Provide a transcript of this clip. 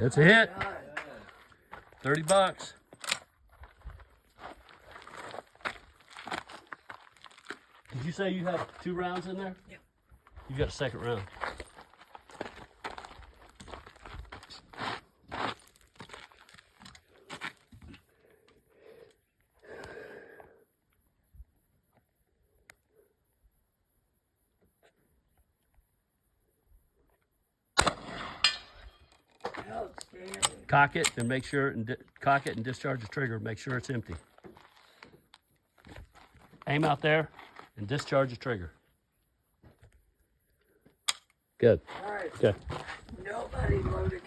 It's a hit. 30 bucks. Did you say you have 2 rounds in there? Yeah. You got a second round. Outstanding. Cock it and make sure, cock it and discharge the trigger. Make sure it's empty. Aim out there and discharge the trigger. Good. All right. Okay. Nobody loaded